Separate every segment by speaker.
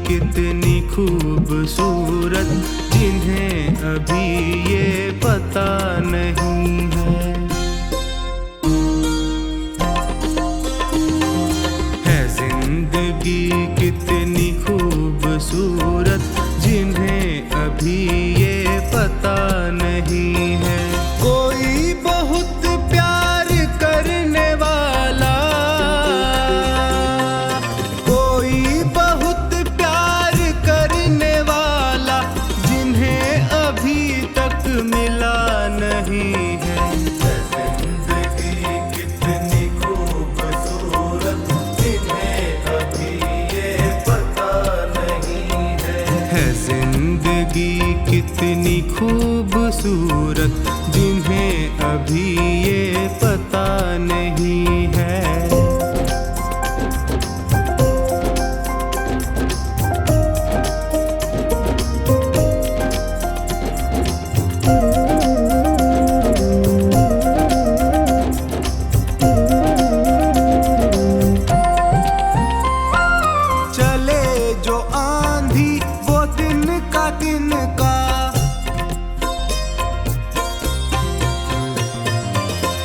Speaker 1: कितनी खूबसूरत जिन्हें अभी ये पता नहीं है जिंदगी कितनी खूबसूरत जिन्हें अभी ये पता नहीं है। कोई बहुत प्यार करने वाला, कोई बहुत प्यार करने वाला जिन्हें अभी तक मिला नहीं है। जिंदगी कितनी खूबसूरत जिन्हें अभी ये पता नहीं है जिंदगी कितनी खूबसूरत जिन्हें अभी ये पता नहीं है। चले जो आंधी वो तिनका तिनका,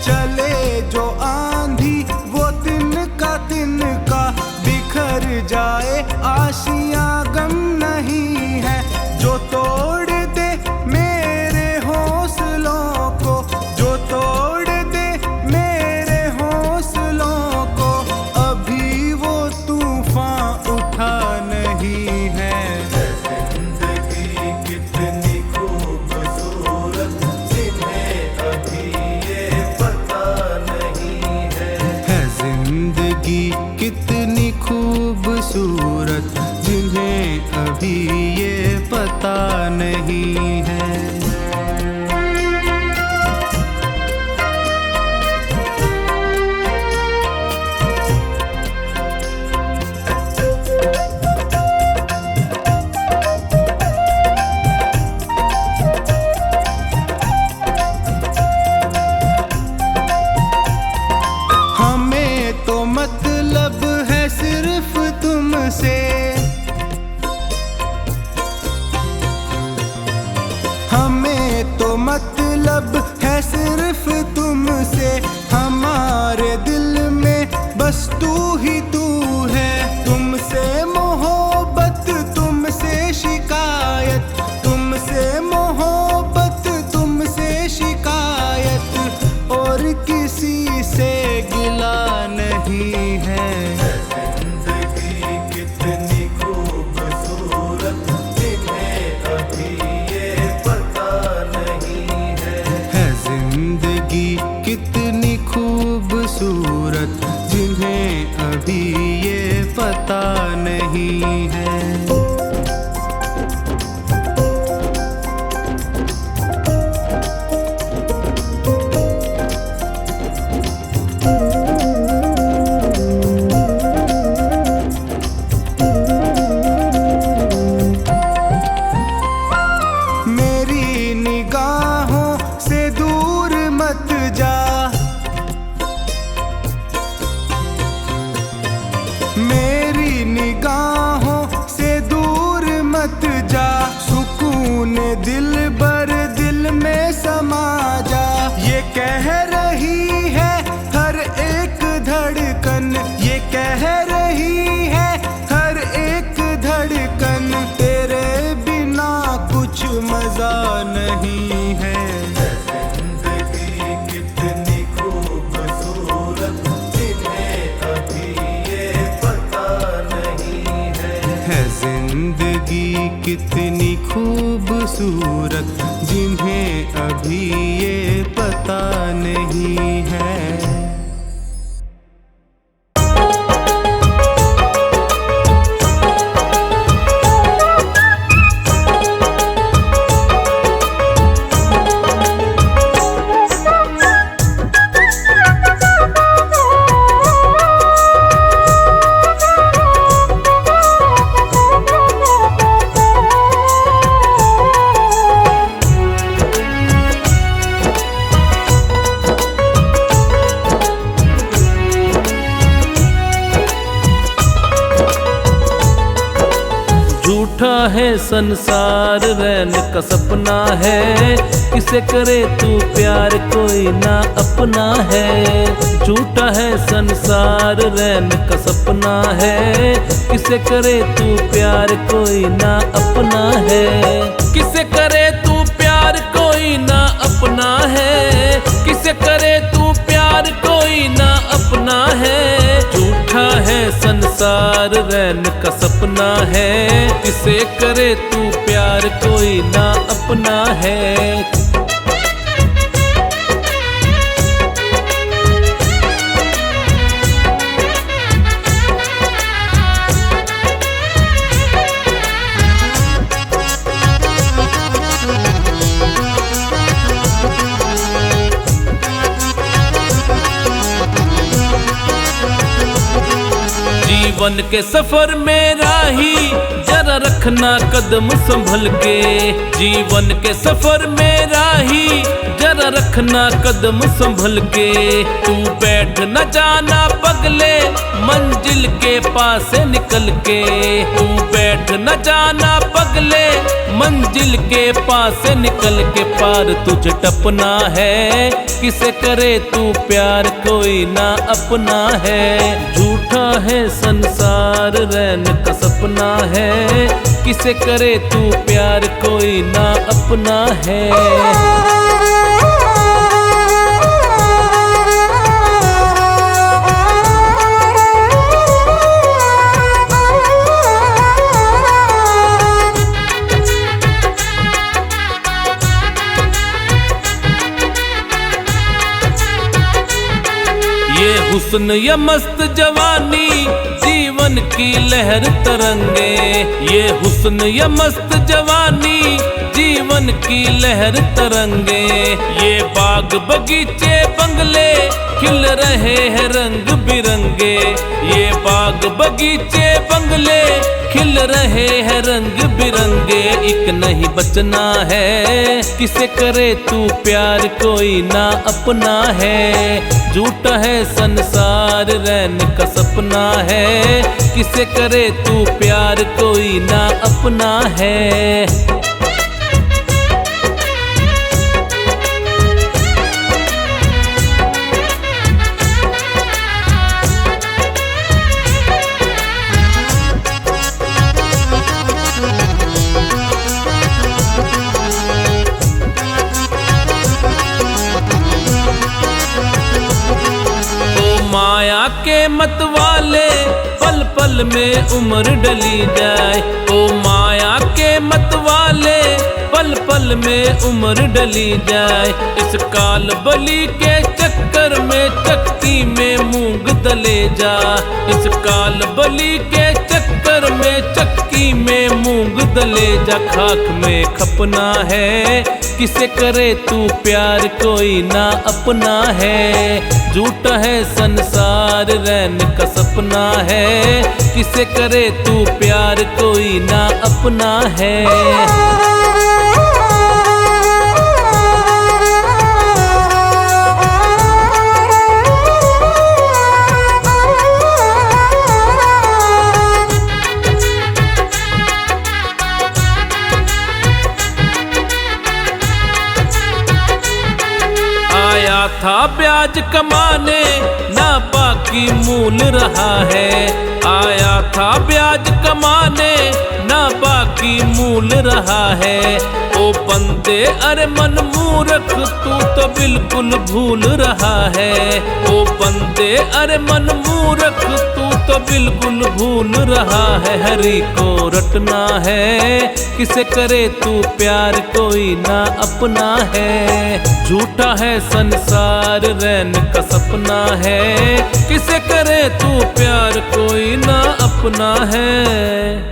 Speaker 1: चले जो आंधी वो तिनका तिनका, बिखर जाए आशियां गम नहीं है। जो तोड़ दे मेरे हौसलों को, जो तोड़ दे मेरे हौसलों को, अभी वो तूफान उठा नहीं है। जिंदगी कितनी खूबसूरत जिन्हें अभी ये पता नहीं है जिंदगी कितनी खूबसूरत जिन्हें अभी ये पता नहीं है। हमें तो मतलब है सिर्फ तुमसे, हमें तो मतलब है सिर्फ तुमसे। हमारे दिल में बस तू ही तू है। तुमसे मोहब्बत तुमसे शिकायत, तुमसे मोहब्बत तुमसे शिकायत, और किसी से गिला नहीं है। जिंदगी कितनी खूबसूरत जिन्हें अभी ये पता नहीं है जिंदगी कितनी खूबसूरत जिन्हें अभी ये पता नहीं है। मेरी निगाहों से दूर मत जा, मेरी निगाहों से दूर मत जा। सुकून दिल बर दिल में समा जा, ये कह रही है हर एक धड़कन, ये कह रही है हर एक धड़कन, तेरे बिना कुछ मजा नहीं है। जिंदगी कितनी खूबसूरत जिन्हें अभी ये पता नहीं है जिंदगी कितनी खूबसूरत जिन्हें अभी ये पता नहीं है।
Speaker 2: झूठा है संसार रैन का सपना है, किसे करे तू प्यार कोई ना अपना है। झूठा है संसार रैन का सपना है, किसे करे तू प्यार कोई ना अपना है। किसे करे तू प्यार कोई ना अपना है, किसे करे तू प्यार कोई ना अपना है। झूठा है संसार रैन का सपना है, किसे करे तू प्यार कोई ना अपना है। जीवन के सफर में राही जरा रखना कदम संभल के। जीवन के सफर में राही जरा रखना कदम संभल के। तू बैठ न जाना पगले मंजिल के पास से निकल के। तू बैठ न जाना पगले मंजिल के पास से निकल के। पार तुझे टपना है, किसे करे तू प्यार कोई ना अपना है। झूठा है संसार रैन का सपना है, किसे करे तू प्यार कोई ना अपना है। ये हुस्न या मस्त जवानी जीवन की लहर तरंगे। ये हुस्न या मस्त जवानी जीवन की लहर तरंगे। ये बाग बगीचे बंगले खिल रहे हैं रंग बिरंगे। ये बाग बगीचे बंगले खिल रहे हैं रंग बिरंगे। एक नहीं बचना है, किसे करे तू प्यार कोई ना अपना है। झूठा है संसार रैन का सपना है, किसे करे तू प्यार कोई ना अपना है। माया के मत वाले पल पल में उम्र डली जाए। ओ माया के मत वाले पल पल में उम्र डली जाए। इस काल बली के चक्कर में चक्की में मूंग दले जा। इस काल बली के चक्कर में चक्की में मूंग दले जा। खाक में खपना है, किसे करे तू प्यार कोई ना अपना है। झूठा है संसार रैन का सपना है, किसे करे तू प्यार कोई ना अपना है। आया था ब्याज कमाने ना बाकी मूल रहा है। आया था ब्याज कमाने ना बाकी मूल रहा है। ओ बंदे अरे मन मूर्ख तू तो बिल्कुल भूल रहा है। ओ बंदे अरे मन मूर्ख तू तो बिल्कुल भूल रहा है। हरि को रटना है, किसे करे तू प्यार कोई ना अपना है। झूठा है संसार रैन का सपना है, किसे करे तू प्यार कोई ना अपना है।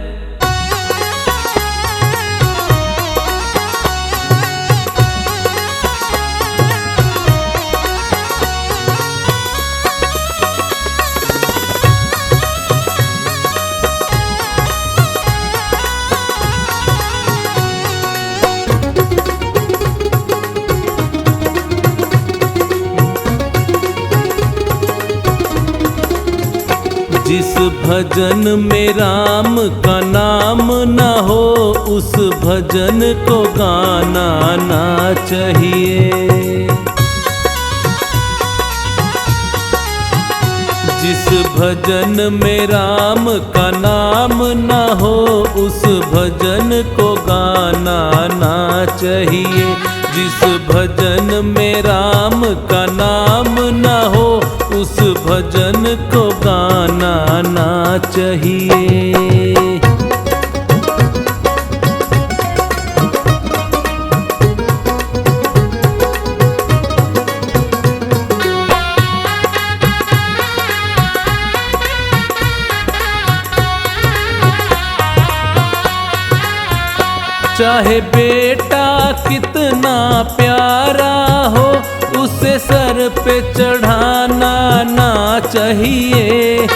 Speaker 2: जिस भजन में राम का नाम न हो, भजन को गाना ना चाहिए। जिस भजन में राम का नाम ना हो उस भजन को गाना ना चाहिए। जिस भजन में राम का नाम ना हो उस भजन को गाना ना चाहिए। चाहे बेटा कितना प्यारा हो उसे सर पे चढ़ाना ना चाहिए।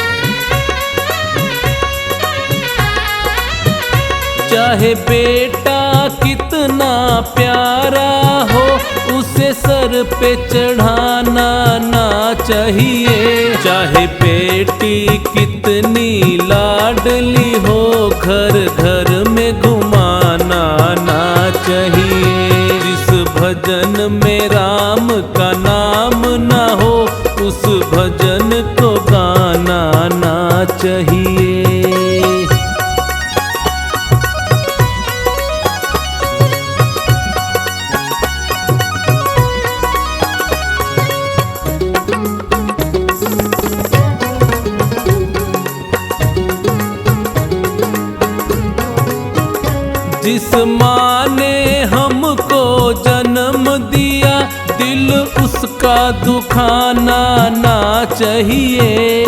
Speaker 2: चाहे बेटा कितना प्यारा हो उसे सर पे चढ़ाना ना चाहिए। चाहे बेटी कितनी लाडली हो घर घर में घुमाना ना चाहिए। जिस भजन में राम का नाम ना हो उस भजन को गाना ना चाहिए। जिस माँ ने हमको जन्म दिया दिल उसका दुखाना ना चाहिए।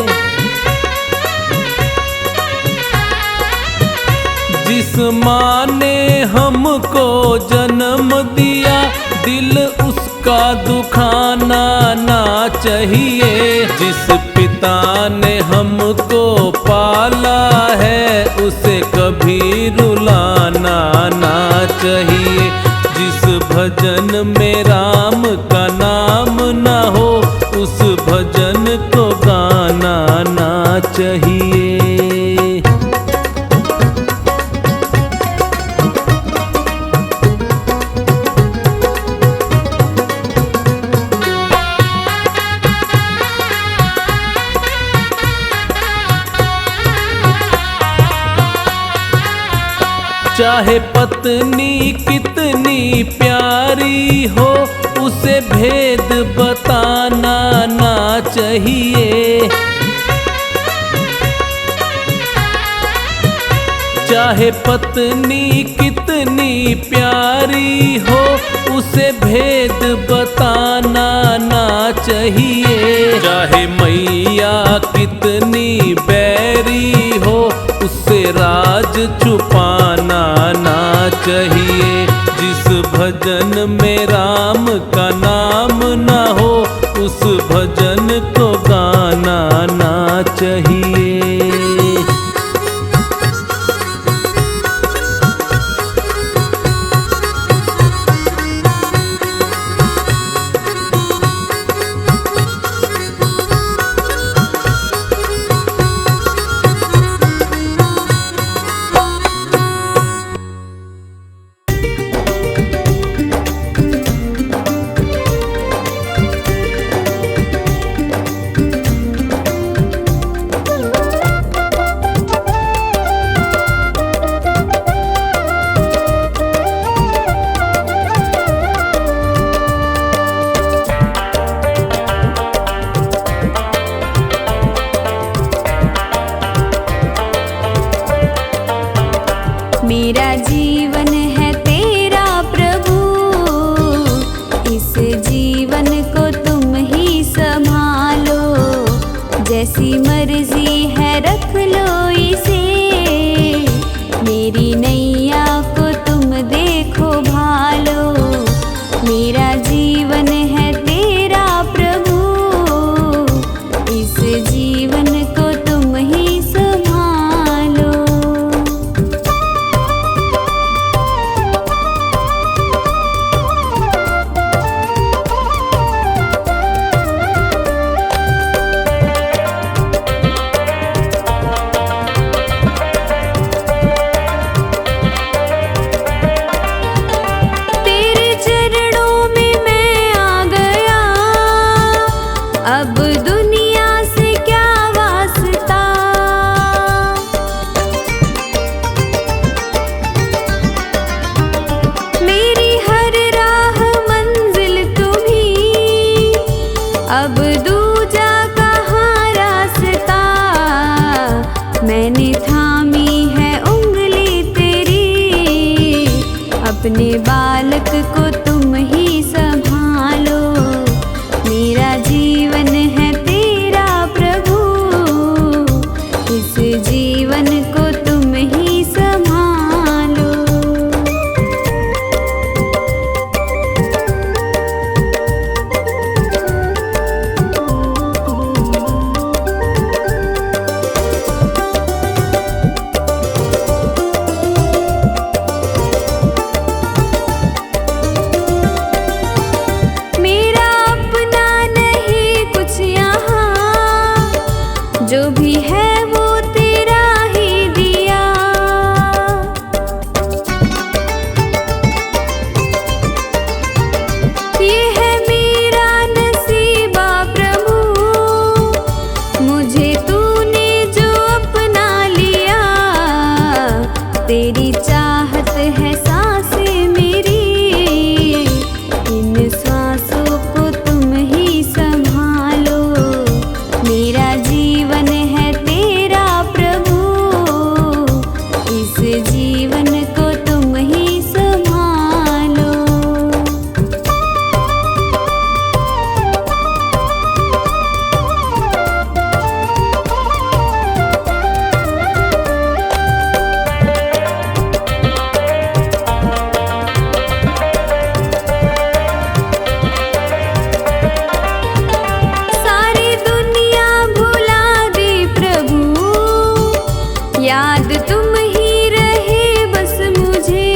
Speaker 2: जिस माँ ने हमको जन्म दिया दिल उसका दुखाना ना चाहिए। जिस पिता ने हमको पाला है उसे कभी रुलाना ना चाहिए। जिस भजन में राम का नाम ना हो उस भजन को गाना ना चाहिए। चाहे पत्नी कितनी प्यारी हो उसे भेद बताना ना चाहिए। चाहे पत्नी कितनी प्यारी हो उसे भेद बताना ना चाहिए। चाहे मैया कितनी बैरी हो उससे राज छुपाना ना चाहिए। जिस भजन में राम का नाम ना हो उस भजन को गाना ना चाहिए।
Speaker 3: मेरा जीवन है तेरा प्रभु, इस जीवन को तुम ही संभालो। जैसी मर्जी है रख लो इसे, मेरी नैया को तुम देखो भालो। मेरा जीवन है तेरा प्रभु, इस जीवन को तुम ही संभालो। अपने बालक को तुम ही संभालो, मेरा जीवन है तेरा प्रभु, इस जीवन को तुम ही संभालो। मेरा अपना नहीं कुछ यहाँ, जो भी है वो तेरा ही दिया। ये है मेरा नसीबा प्रभु, मुझे तूने जो अपना लिया। तेरी चाहत है सांसें मेरी, इन सांसों को तुम ही संभालो, मेरा जीवन है तेरा प्रभु, इस जीवन को तुम ही संभालो। सारी दुनिया भुला दे प्रभु, याद तुम ही रहे बस मुझे।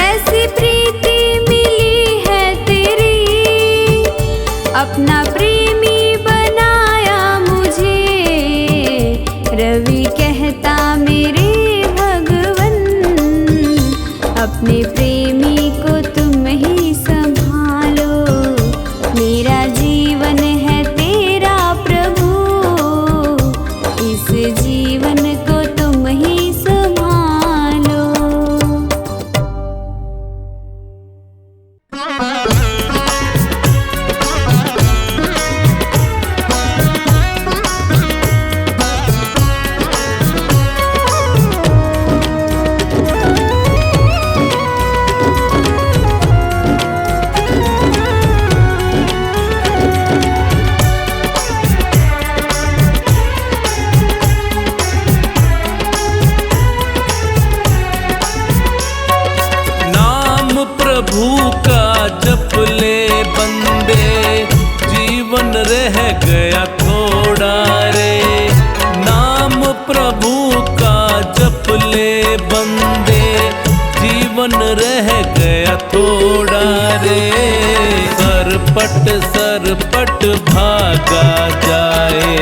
Speaker 3: ऐसी प्रीति मिली है तेरी, अपना प्रेमी बनाया मुझे। रवि कहता मेरे भगवन, अपने प्रेमी को तुम ही संभालो, मेरा जीवन है तेरा प्रभु, इस जीवन को तुम ही संभालो।
Speaker 2: नाम प्रभु का जप ले बंदे, जीवन रह गया थोड़ा रे। नाम प्रभु का जप ले बंदे, जीवन रह गया थोड़ा रे। सरपट सरपट भागा जाए,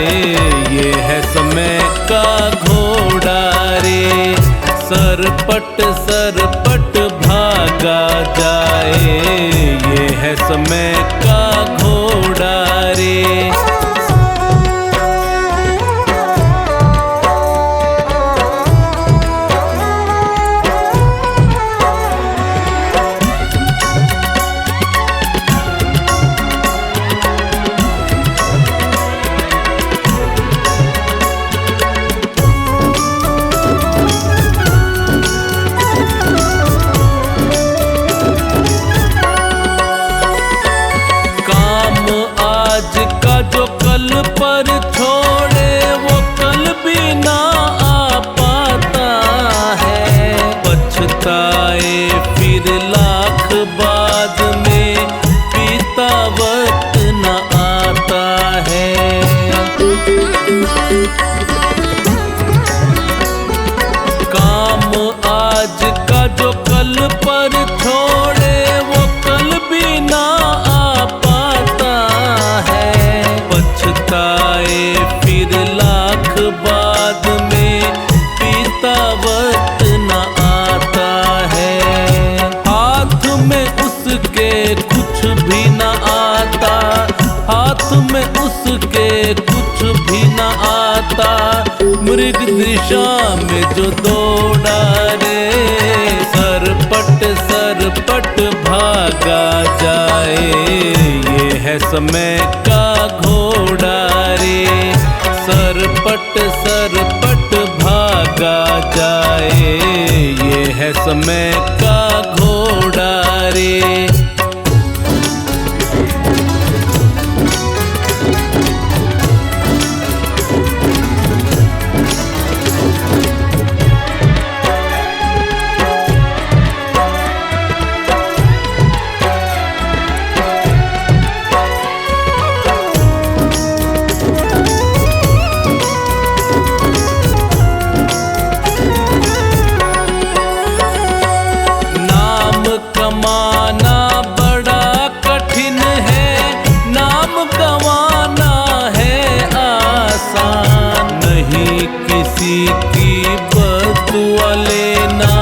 Speaker 2: ये है समय का घोड़ा रे। सरपट सरपट भागा जाए, ये है समय का घोड़ा रे। जो कल पर छोड़े वो कल भी ना आ पाता है। पछताए फिर लाख बाद में बीता वक्त न आता है। काम आज का जो कल पर छोड़े वो कल भी ना आ पाता है। पछताए फिर लाख बाद में बीता वक्त न आता है। हाथ में उसके कुछ भी न आता, हाथ में उसके कुछ भी न आता। मृग दिशा में जो दौड़ा रे, सरपट सरपट भागा जाए। ये है समय का घोड़ा रे, सरपट सरपट किसी की बदुआ लेना,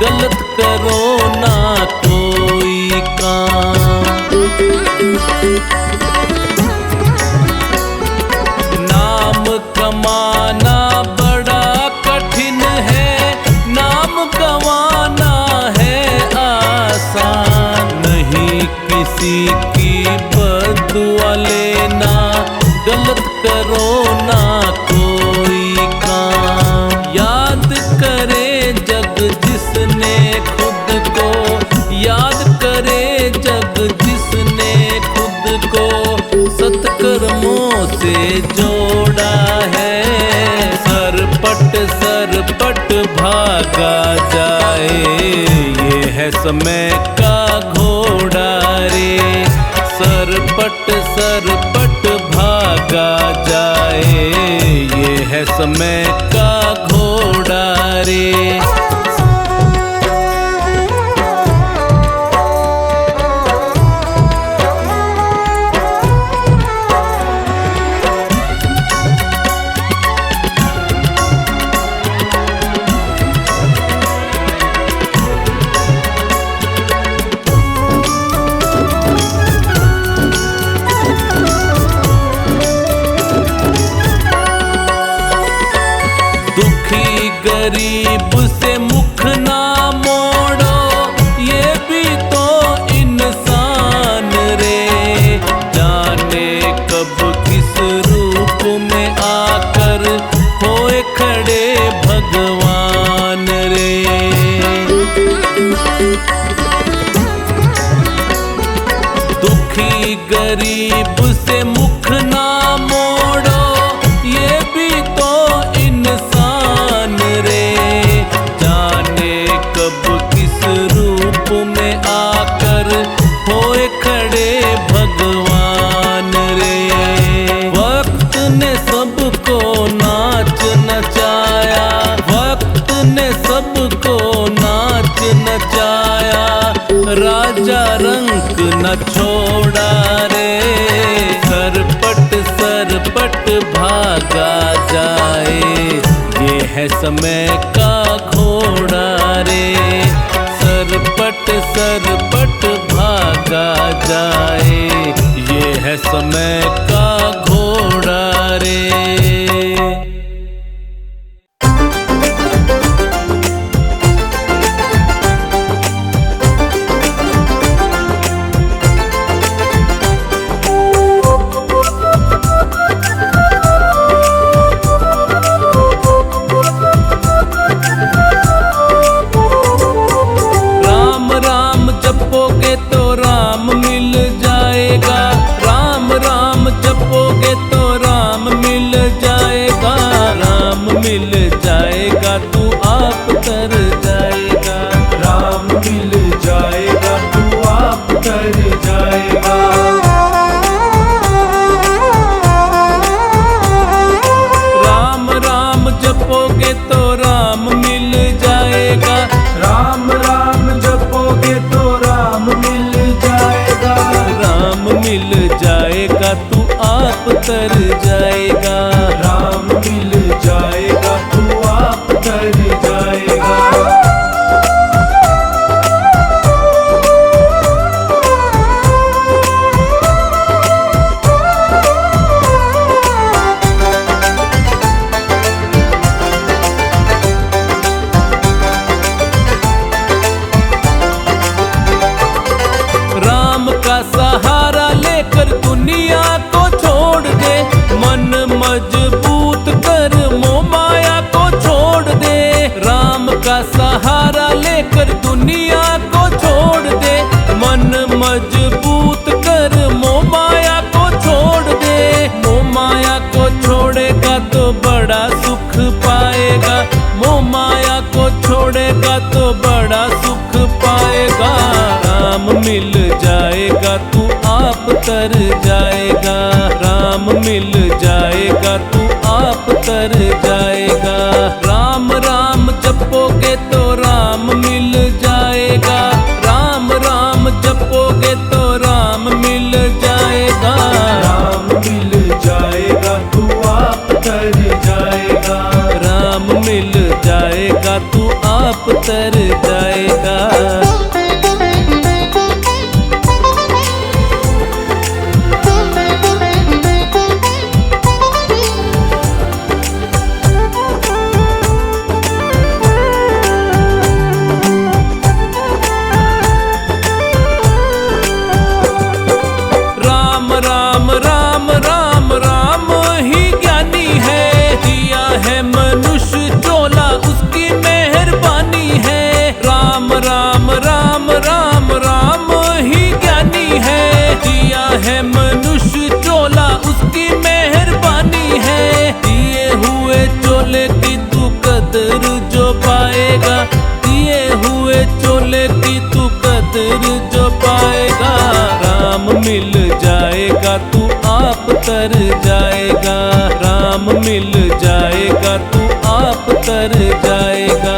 Speaker 2: गलत करो ना कोई काम। नाम कमाना बड़ा कठिन है, नाम गंवाना है आसान। नहीं किसी की बदुआ लेना, गलत करो ना कोई काम। याद करे जग जिसने खुद को, याद करे जग जिसने खुद को सत्कर्मों से जोड़ा है। सरपट भागा जाए, ये है समय का घोड़ा रे। सरपट भागा जाए, ये है समय का घोड़ा रे। गरीब से मुख ना मोड़ो, ये भी तो इंसान रे। जाने कब किस रूप में आकर होए खड़े भगवान रे। दुखी गरीब से मुख ना मोड़ो, ये भी तो इंसान रे। जाने कब किस रूप में आकर होए खड़े भगवान रे। वक्त ने सबको नाच नचाया, वक्त ने सबको नाच नचाया, राजा रंक न छोड़ा रे। सरपट भागा जाए, ये है समय का घोड़ा रे। सरपट भागा जाए, ये है समय का घोड़ा रे। जपोगे तो राम मिल जाएगा, राम मिल जाएगा, तू आप तर जाएगा।
Speaker 1: राम मिल जाएगा, तू आप तर जाएगा।
Speaker 2: राम राम जपोगे तो राम मिल जाएगा,
Speaker 1: राम राम जपोगे तो राम मिल जाएगा।
Speaker 2: राम मिल जाएगा, तू आप तर जाएगा।
Speaker 1: राम मिल जाएगा, तू आप तर जाएगा।
Speaker 2: राम का सहारा लेकर दुनिया को छोड़ दे, मन मजबूत कर मोह माया को छोड़ दे। राम का सहारा लेकर दुनिया को छोड़ दे, मन मजबूत कर मोह माया को छोड़ दे। मोह माया को छोड़ेगा तो बड़ा सुख पाएगा, मोह माया को छोड़ेगा तो बड़ा सुख पाएगा। राम मिल जाएगा, तू आप तर जाएगा। राम मिल जाएगा, तू आप तर जाएगा। राम राम जपोगे तो राम मिल जाएगा, राम राम जपोगे तो राम मिल जाएगा।
Speaker 1: राम मिल जाएगा, तू आप तर जाएगा।
Speaker 2: राम तर जाएगा। राम मिल जाएगा तू आप तर जाएगा।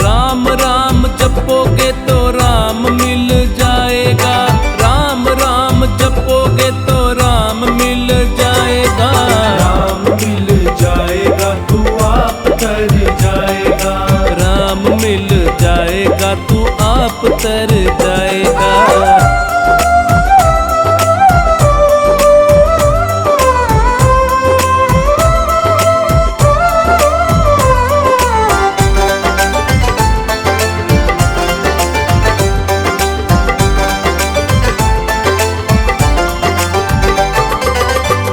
Speaker 2: राम राम जपोगे तो राम मिल जाएगा। राम राम जपोगे तो राम मिल जाएगा।
Speaker 1: राम मिल जाएगा तू आप तर जाएगा।
Speaker 2: राम मिल जाएगा तू आप तर जाएगा।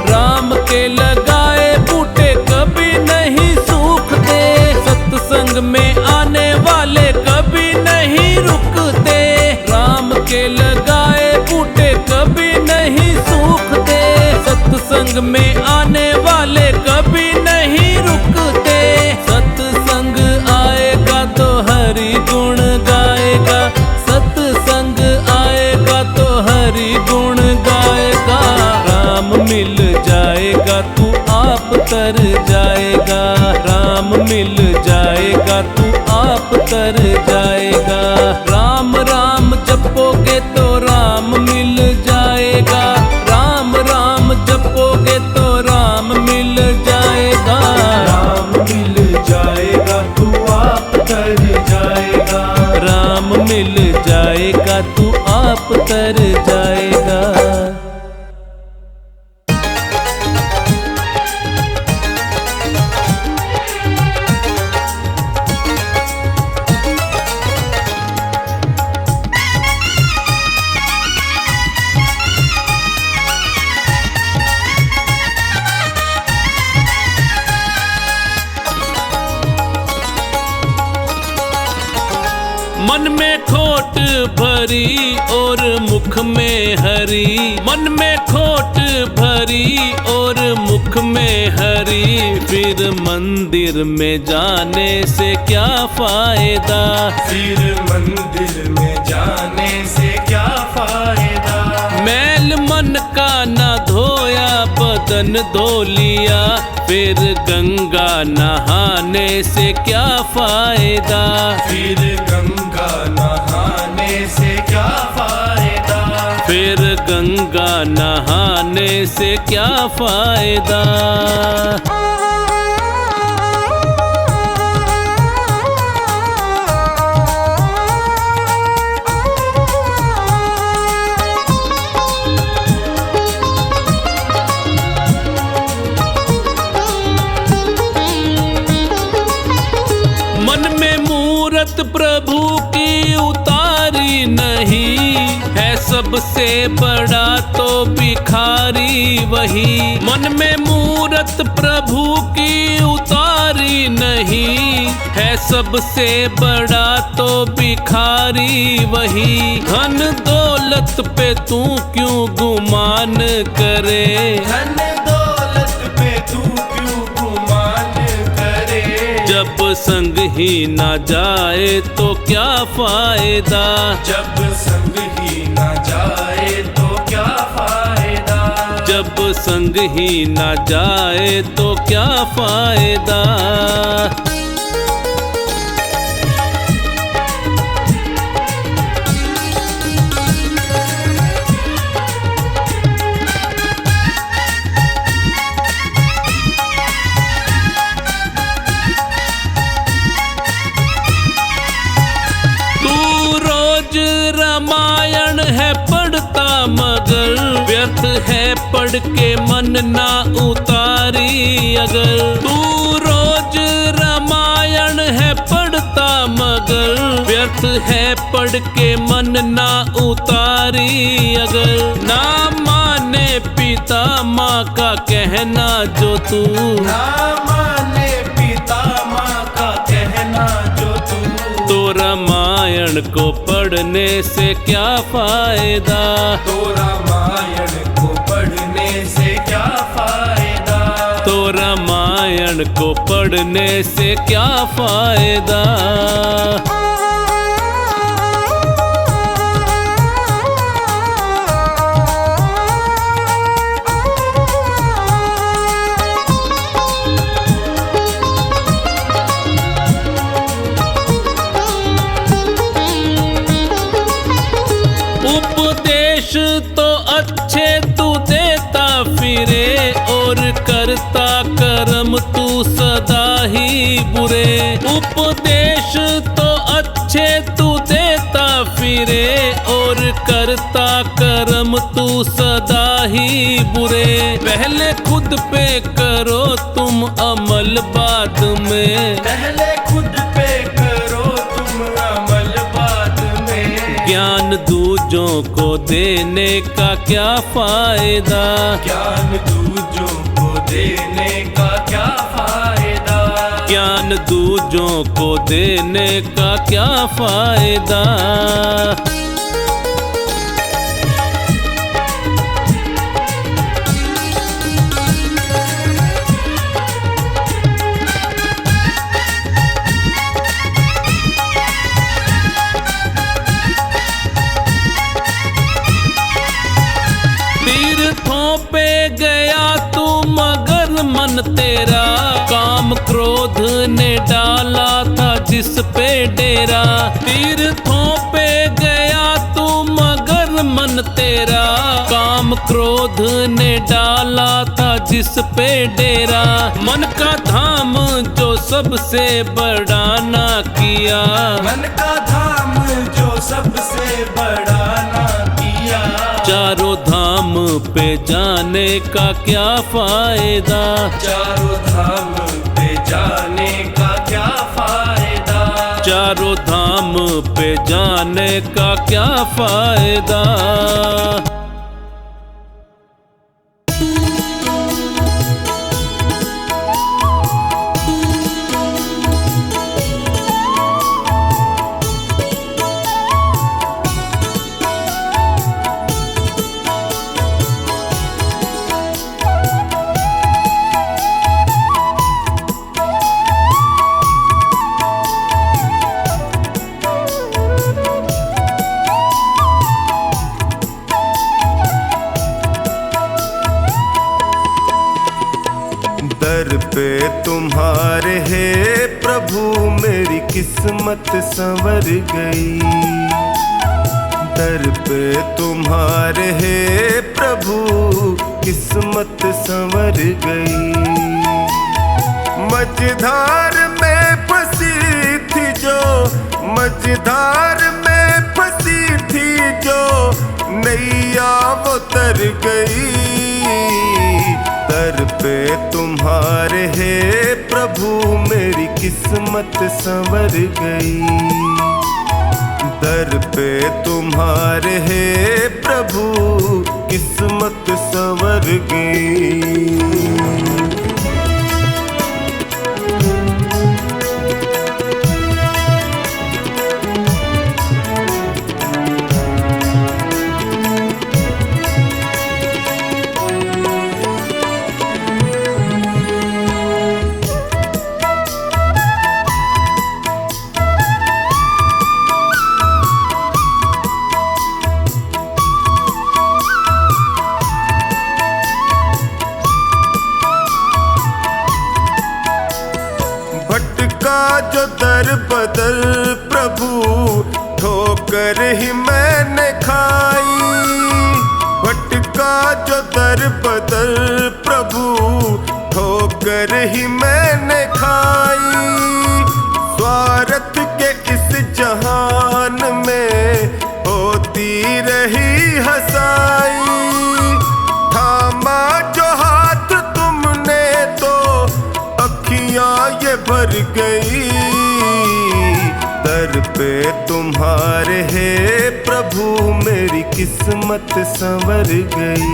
Speaker 2: राम के लगाए बूटे कभी नहीं सूखते। सत्संग में आने वाले कभी नहीं रुकते। राम के लगाए बूटे कभी नहीं सूखते। सत्संग में आने वाले कभी नहीं रुकते। सत्संग आएगा तो हरि गुण गाएगा। सत्संग आएगा तो हरि गुण गाएगा। राम मिल जाएगा तू आप तर जाएगा। राम मिल जाएगा तू आप तर जाएगा। राम राम जपोगे तो राम मिल जाएगा। राम राम जपोगे तो राम मिल जाएगा।
Speaker 1: राम मिल जाएगा तू आप तर जाएगा।
Speaker 2: राम मिल जाएगा तू आप तर जाएगा। मन में खोट भरी और मुख में हरी। मन में खोट भरी और मुख में हरी। फिर मंदिर में जाने से क्या फायदा।
Speaker 1: फिर मंदिर में जाने से क्या फायदा।
Speaker 2: मैल मन का ना धोया बदन धो लिया। फिर गंगा नहाने से क्या फायदा।
Speaker 1: फिर गंगा नहाने से क्या फायदा।
Speaker 2: फिर गंगा नहाने से क्या फायदा। मन में मूरत प्रभु की उतारी नहीं है। सबसे बड़ा तो भिखारी वही। मन में मूरत प्रभु की उतारी नहीं है। सबसे बड़ा तो भिखारी वही। धन दौलत पे तू क्यों गुमान करे।
Speaker 1: धन दौलत पे तू क्यों गुमान करे।
Speaker 2: जब संग ही ना जाए तो क्या फायदा।
Speaker 1: जब संग ही ना जाए तो क्या फायदा।
Speaker 2: जब संग ही ना जाए तो क्या फायदा। रामायण है पढ़ता मगर व्यर्थ है पढ़ के मन ना उतारी। अगर तू रोज रामायण है पढ़ता मगर व्यर्थ है पढ़ के मन ना उतारी। अगर ना माने पिता माँ का कहना जो तू।
Speaker 1: ना माने पिता माँ का कहना जो तू।
Speaker 2: तो रामायण को पढ़ने से क्या फायदा।
Speaker 1: तो रामायण को पढ़ने से क्या फायदा।
Speaker 2: तो रामायण को पढ़ने से क्या फायदा। और करता कर्म तू सदा ही बुरे। उपदेश तो अच्छे तू देता फिरे और करता कर्म तू सदा ही बुरे। पहले खुद पे करो तुम अमल बाद में,
Speaker 1: पहले खुद पे करो तुम अमल बाद में।
Speaker 2: ज्ञान दूजों को देने का क्या फायदा,
Speaker 1: ज्ञान दूजों को देने का क्या फायदा,
Speaker 2: ज्ञान दूजों को देने का क्या फायदा। तीर्थों पे गया तू मगर मन तेरा, काम क्रोध ने डाला था जिस पे डेरा। तीर्थों पे गया तू मगर मन तेरा, काम क्रोध ने डाला था जिस पे डेरा। मन का धाम जो सबसे बड़ा ना किया,
Speaker 1: मन का धाम जो सबसे बड़ा ना किया।
Speaker 2: चारों धाम पे जाने का क्या फायदा,
Speaker 1: चारों धाम पे जाने का क्या फायदा,
Speaker 2: चारों धाम पे जाने का क्या फायदा।
Speaker 4: दर पे तुम्हारे है प्रभु मेरी किस्मत संवर गई। दर पे तुम्हारे है प्रभु किस्मत संवर गई। मझधार में फंसी थी जो, मझधार में फंसी थी जो नैया वो तर गई। दर पे तुम्हारे है प्रभु मेरी किस्मत संवर गई। दर पे तुम्हारे है प्रभु किस्मत संवर गई। भटका जो दर बदल प्रभु ठोकर ही मैंने खाई। भटका जो दर बदल प्रभु ठोकर ही मैंने खाई। स्वार्थ के इस जहान में होती रही हंसाई। थामा जो हाथ तुमने तो अखियां ये भर गई। दर पे तुम्हारे है प्रभु मेरी किस्मत संवर गई।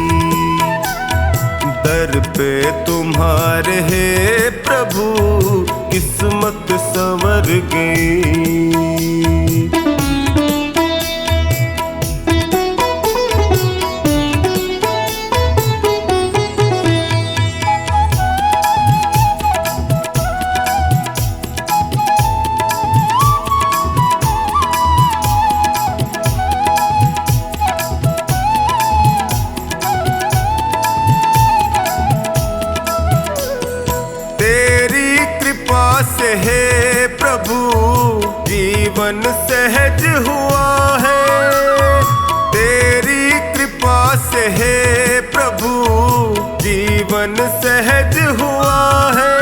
Speaker 4: दर पे तुम्हारे है प्रभु किस्मत संवर गई। से है प्रभु जीवन सहज हुआ है। तेरी कृपा से है प्रभु जीवन जीवन सहज हुआ है।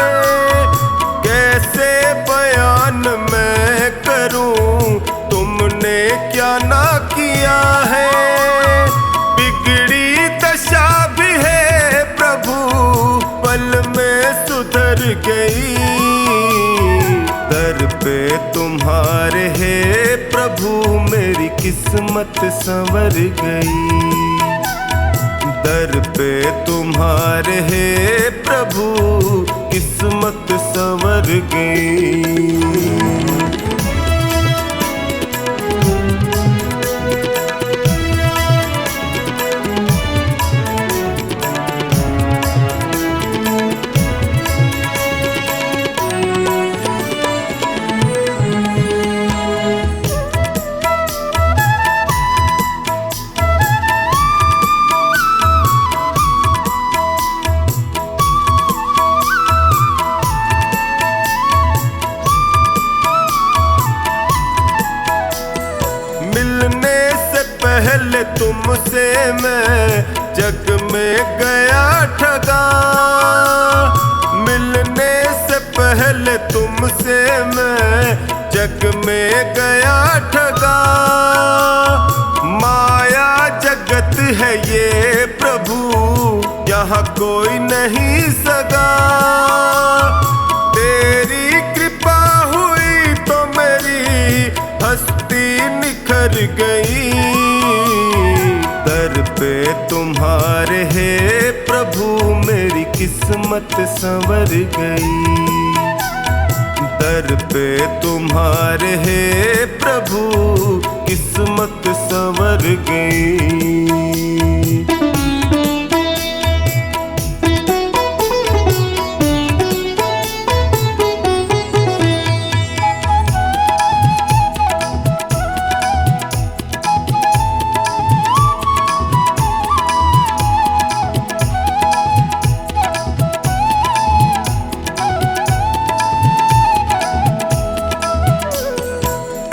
Speaker 4: कैसे बयान मैं करूं तुमने क्या ना किया है। बिगड़ी दशा भी है प्रभु पल में सुधर गई। दर पे तुम्हारे है प्रभु मेरी किस्मत संवर गई। दर पे तुम्हारे है प्रभु किस्मत संवर गई। मिलने से पहले तुमसे मैं जग में गया ठगा। मिलने से पहले तुमसे मैं जग में गया ठगा। माया जगत है ये प्रभु यहाँ कोई नहीं सगा। तेरी कृपा हुई तो मेरी हस्ती निखर गई। दर पे तुम्हारे है प्रभु मेरी किस्मत संवर गई। दर पे तुम्हारे है प्रभु किस्मत संवर गई।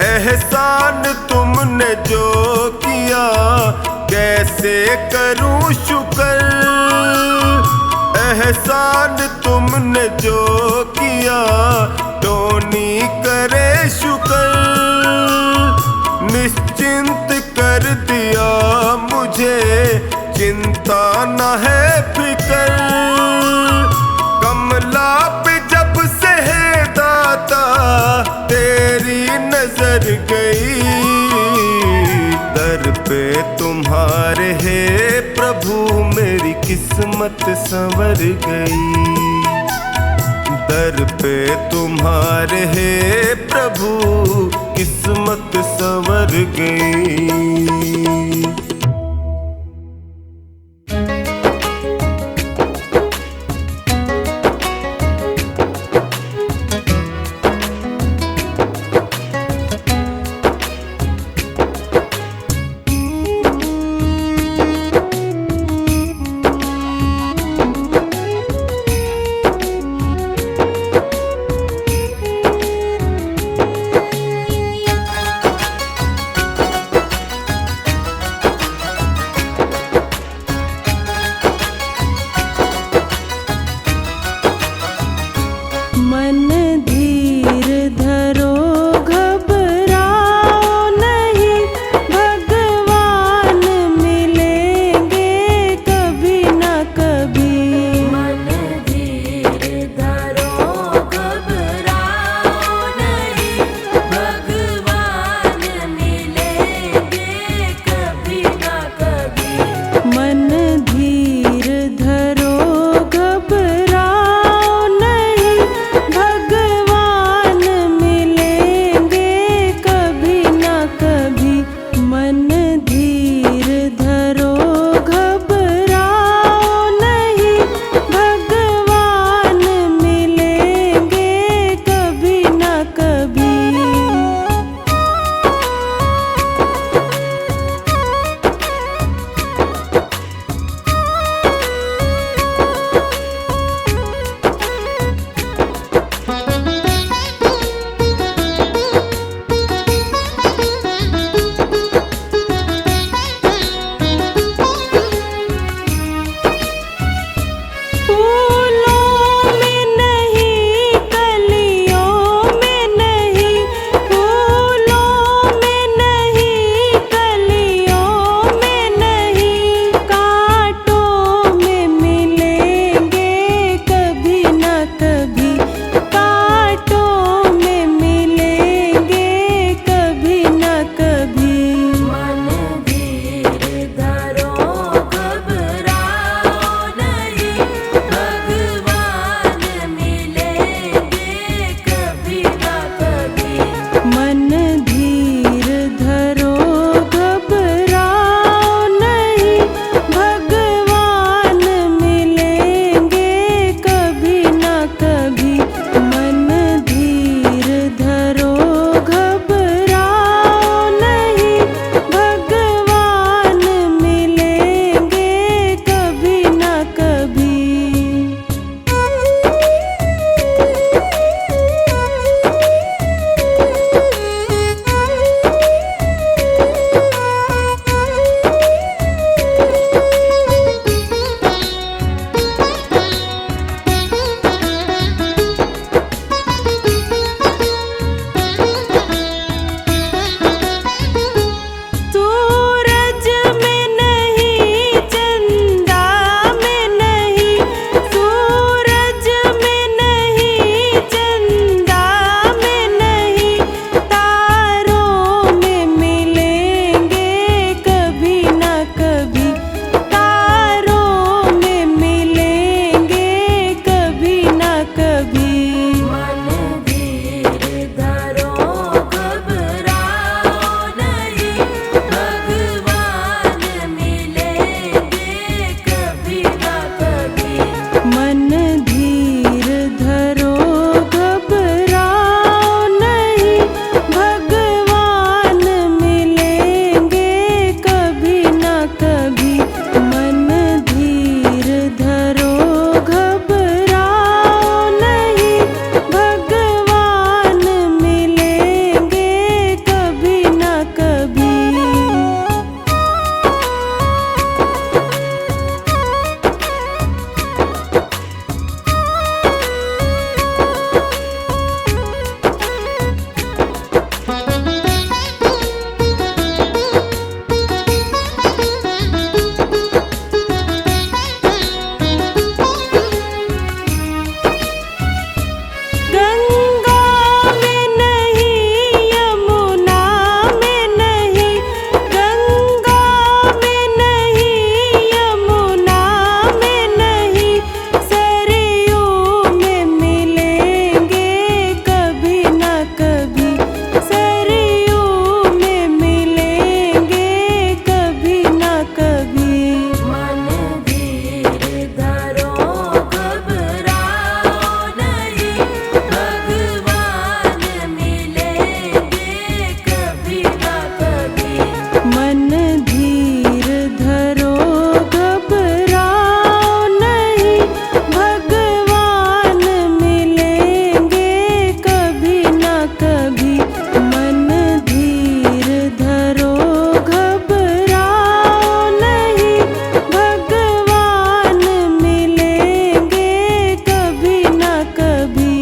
Speaker 4: एहसान तुमने जो किया कैसे करूं शुक्र। एहसान तुमने जो किया टोनी करे शुक्र। निश्चिंत कर दिया मुझे चिंता न है फिकर। कमला पे जब से है दाता तेरी नजर गई। दर पे तुम्हारे है प्रभु मेरी किस्मत संवर गई। दर पे तुम्हारे है प्रभु किस्मत संवर गई।
Speaker 5: धीर धरो घबराओ नहीं, भगवान गंगा में नहीं, यमुना में नहीं, गंगा में नहीं, यमुना में नहीं, सरयू में मिलेंगे कभी न कभी, सरयू में मिलेंगे कभी न कभी।
Speaker 3: मन धीर धरो घबराओ नहीं, भगवान मिलेंगे कभी ना कभी।
Speaker 5: मन धीर धरो घबराओ नहीं, भगवान मिलेंगे कभी ना कभी। मन धीर धरो घबराओ नहीं, भगवान मिलेंगे कभी ना कभी।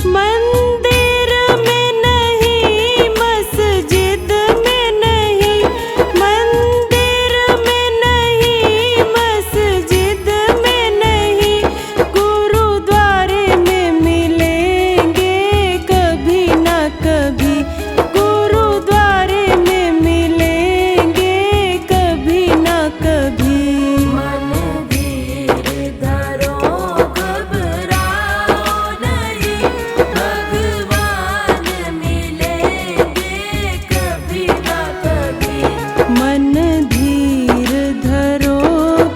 Speaker 5: मंदिर में नहीं, मस्जिद में नहीं, मंदिर में नहीं, मस्जिद में नहीं, गुरुद्वारे में मिलेंगे कभी ना कभी, गुरुद्वारे में मिलेंगे कभी ना कभी।
Speaker 3: मन धीर धरो घबराओ नहीं, भगवान मिलेंगे कभी ना कभी।
Speaker 5: मन धीर धरो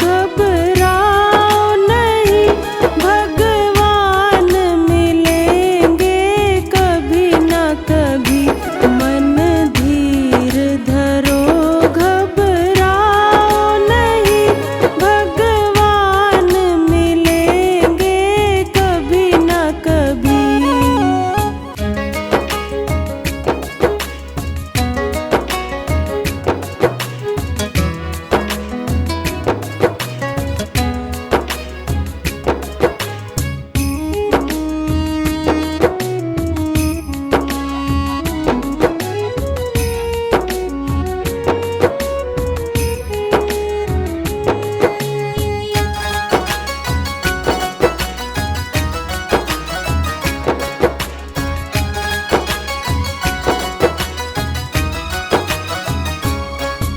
Speaker 5: घबराओ नहीं, भगवान मिलेंगे कभी ना कभी। मन धीर धरो घबराओ नहीं, भगवान मिलेंगे कभी ना कभी।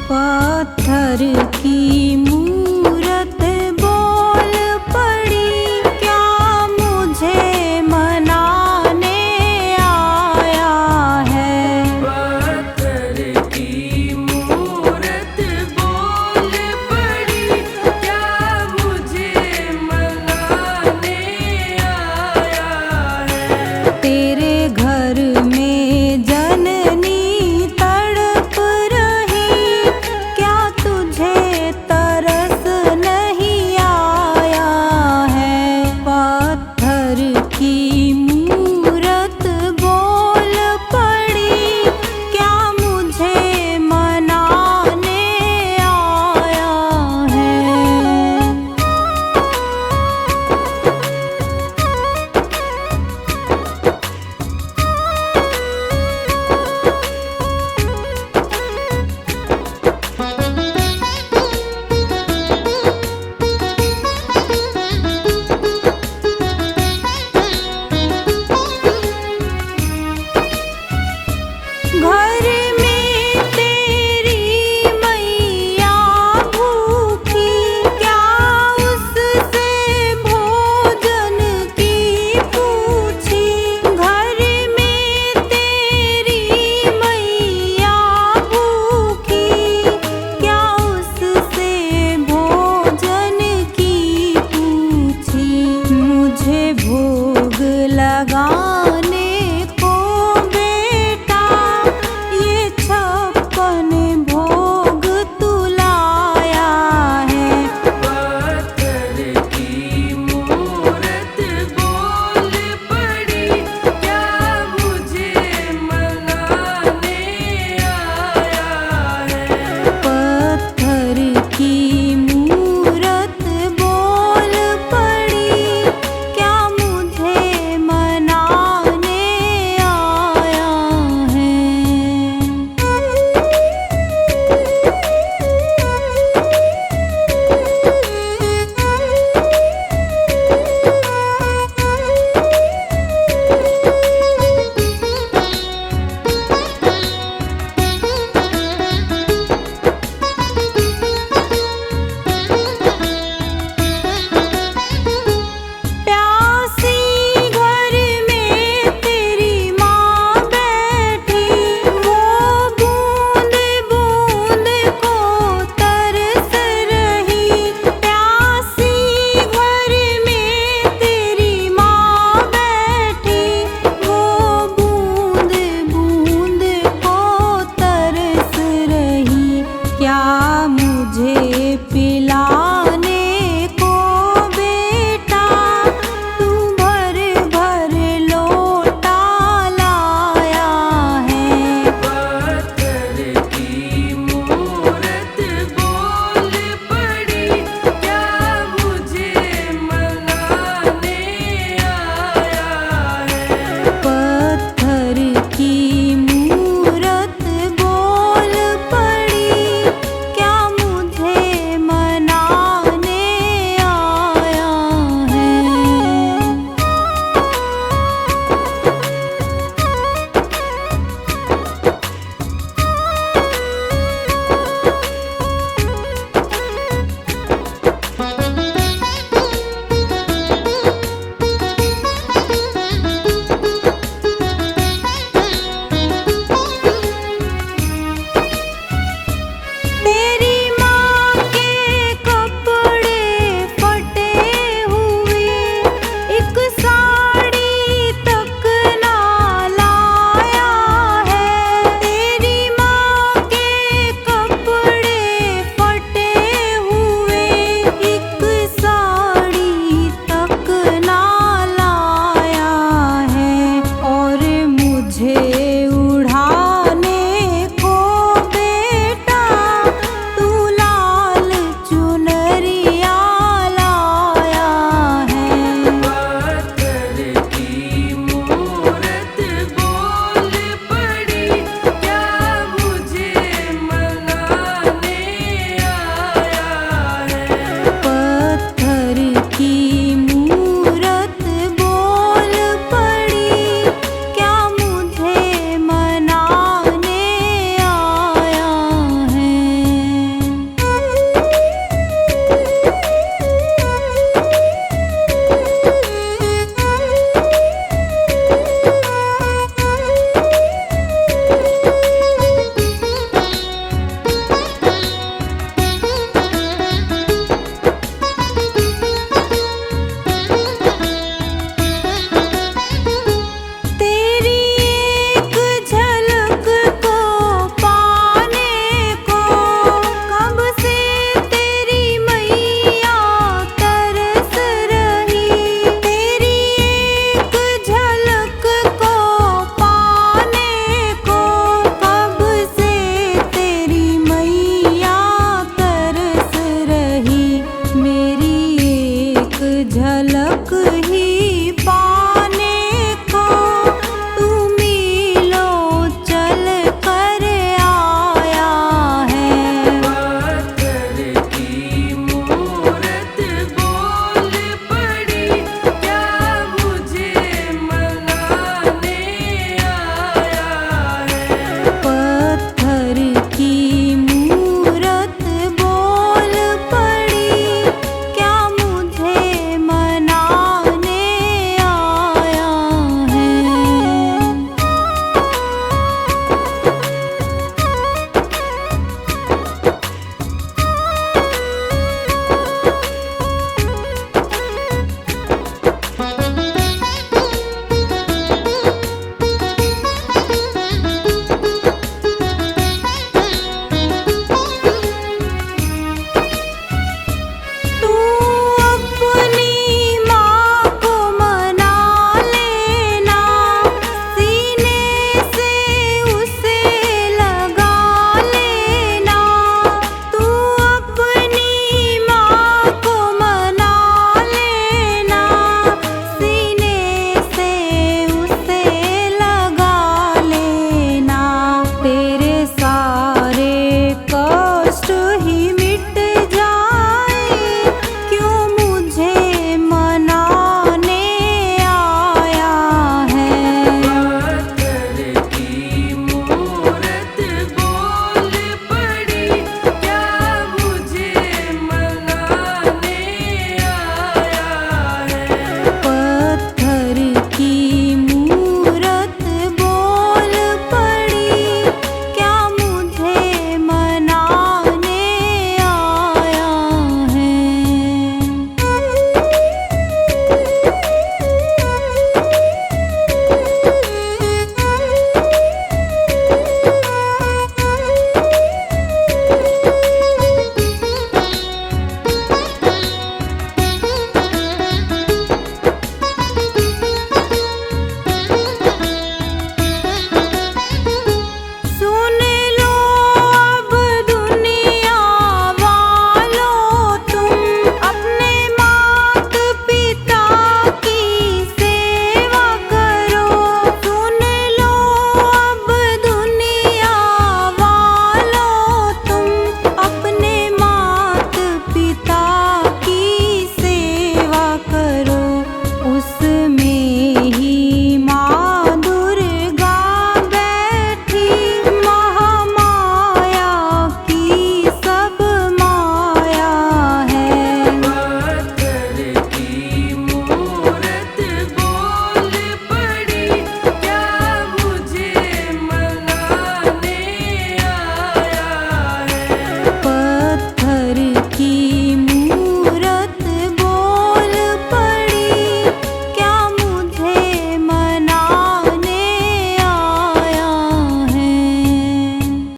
Speaker 5: पाथर की